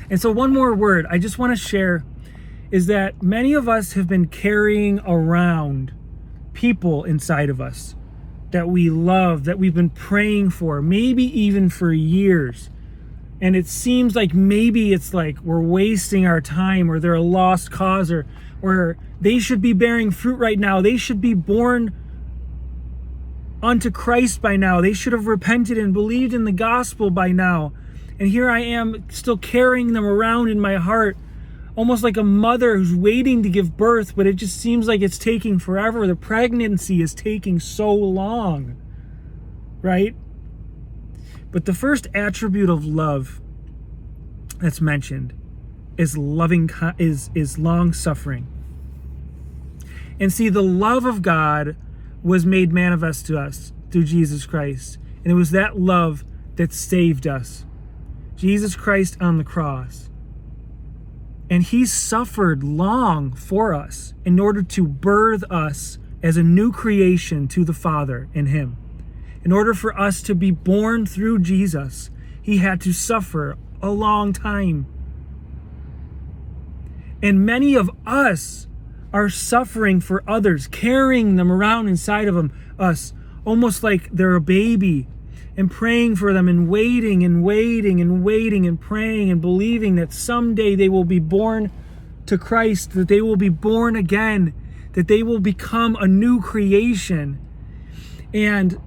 And so one more word I just want to share is that many of us have been carrying around people inside of us that we love, that we've been praying for, maybe even for years. And it seems like maybe it's like we're wasting our time, or they're a lost cause, or they should be bearing fruit right now. They should be born unto Christ by now. They should have repented and believed in the gospel by now. And here I am still carrying them around in my heart, almost like a mother who's waiting to give birth, but it just seems like it's taking forever. The pregnancy is taking so long, right? But the first attribute of love that's mentioned is long suffering. And see, the love of God was made manifest to us through Jesus Christ. And it was that love that saved us. Jesus Christ on the cross. And he suffered long for us in order to birth us as a new creation to the Father in him. In order for us to be born through Jesus, he had to suffer a long time. And many of us are suffering for others, carrying them around inside of us, almost like they're a baby, and praying for them and waiting and waiting and waiting and praying and believing that someday they will be born to Christ, that they will be born again, that they will become a new creation. And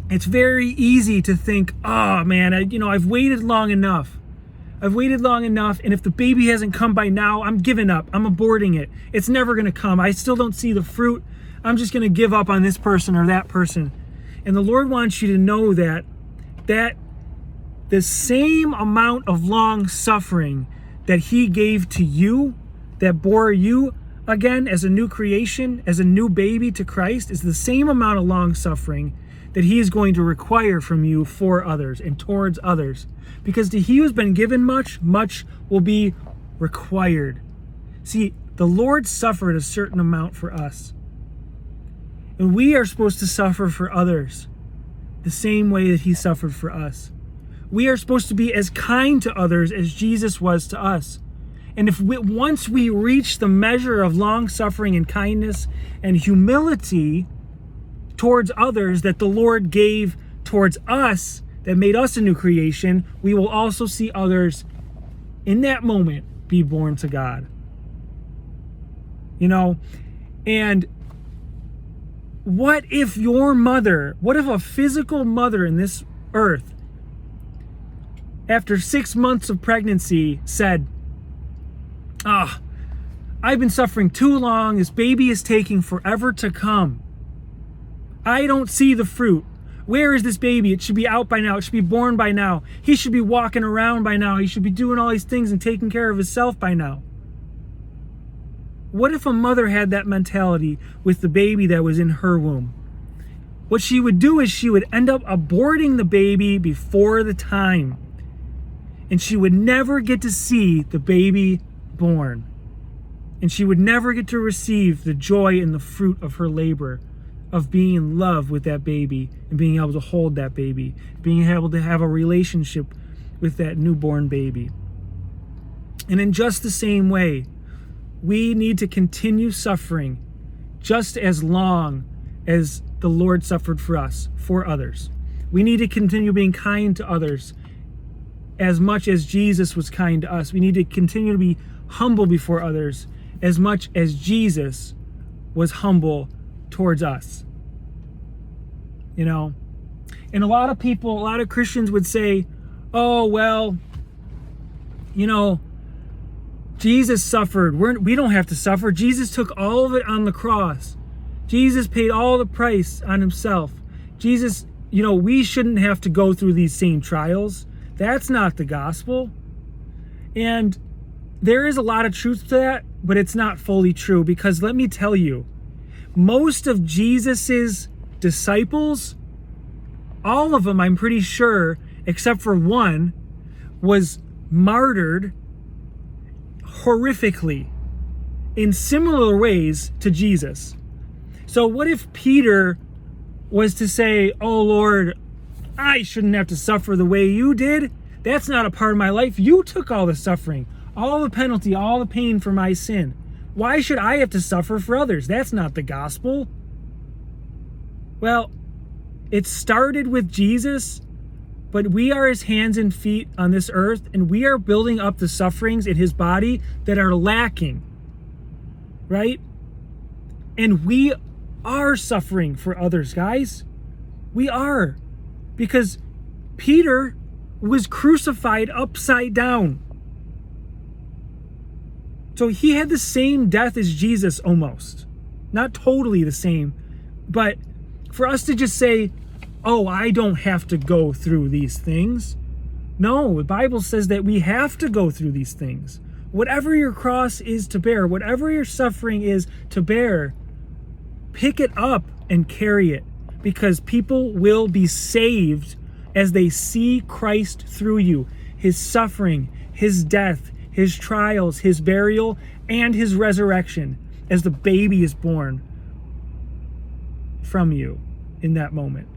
it's very easy to think, oh man, I've waited long enough. I've waited long enough, and if the baby hasn't come by now, I'm giving up. I'm aborting it. It's never going to come. I still don't see the fruit. I'm just going to give up on this person or that person. And the Lord wants you to know that the same amount of long suffering that he gave to you, that bore you again as a new creation, as a new baby to Christ, is the same amount of long suffering that he is going to require from you for others and towards others. Because to he who's been given much, much will be required. See, the Lord suffered a certain amount for us. And we are supposed to suffer for others the same way that he suffered for us. We are supposed to be as kind to others as Jesus was to us. And once we reach the measure of long suffering and kindness and humility towards others that the Lord gave towards us, that made us a new creation, we will also see others in that moment be born to God. And what if a physical mother in this earth, after 6 months of pregnancy, said, I've been suffering too long, this baby is taking forever to come. I don't see the fruit. Where is this baby? It should be out by now. It should be born by now. He should be walking around by now. He should be doing all these things and taking care of himself by now. What if a mother had that mentality with the baby that was in her womb? What she would do is she would end up aborting the baby before the time. And she would never get to see the baby born. And she would never get to receive the joy and the fruit of her labor, of being in love with that baby and being able to hold that baby, being able to have a relationship with that newborn baby. And in just the same way, we need to continue suffering just as long as the Lord suffered for us, for others. We need to continue being kind to others as much as Jesus was kind to us. We need to continue to be humble before others as much as Jesus was humble towards us. And a lot of Christians would say, oh, well, Jesus suffered. We don't have to suffer. Jesus took all of it on the cross. Jesus paid all the price on himself. Jesus, we shouldn't have to go through these same trials. That's not the gospel. And there is a lot of truth to that, but it's not fully true, because let me tell you, most of Jesus's disciples, all of them, I'm pretty sure, except for one, was martyred horrifically in similar ways to Jesus. So what if Peter was to say, oh Lord, I shouldn't have to suffer the way you did? That's not a part of my life. You took all the suffering, all the penalty, all the pain for my sin. Why should I have to suffer for others? That's not the gospel. Well, it started with Jesus, but we are his hands and feet on this earth, and we are building up the sufferings in his body that are lacking, right? And we are suffering for others, guys. We are. Because Peter was crucified upside down. So he had the same death as Jesus almost. Not totally the same, but for us to just say, oh, I don't have to go through these things. No, the Bible says that we have to go through these things. Whatever your cross is to bear, whatever your suffering is to bear, pick it up and carry it, because people will be saved as they see Christ through you, his suffering, his death, his trials, his burial, and his resurrection as the baby is born from you in that moment.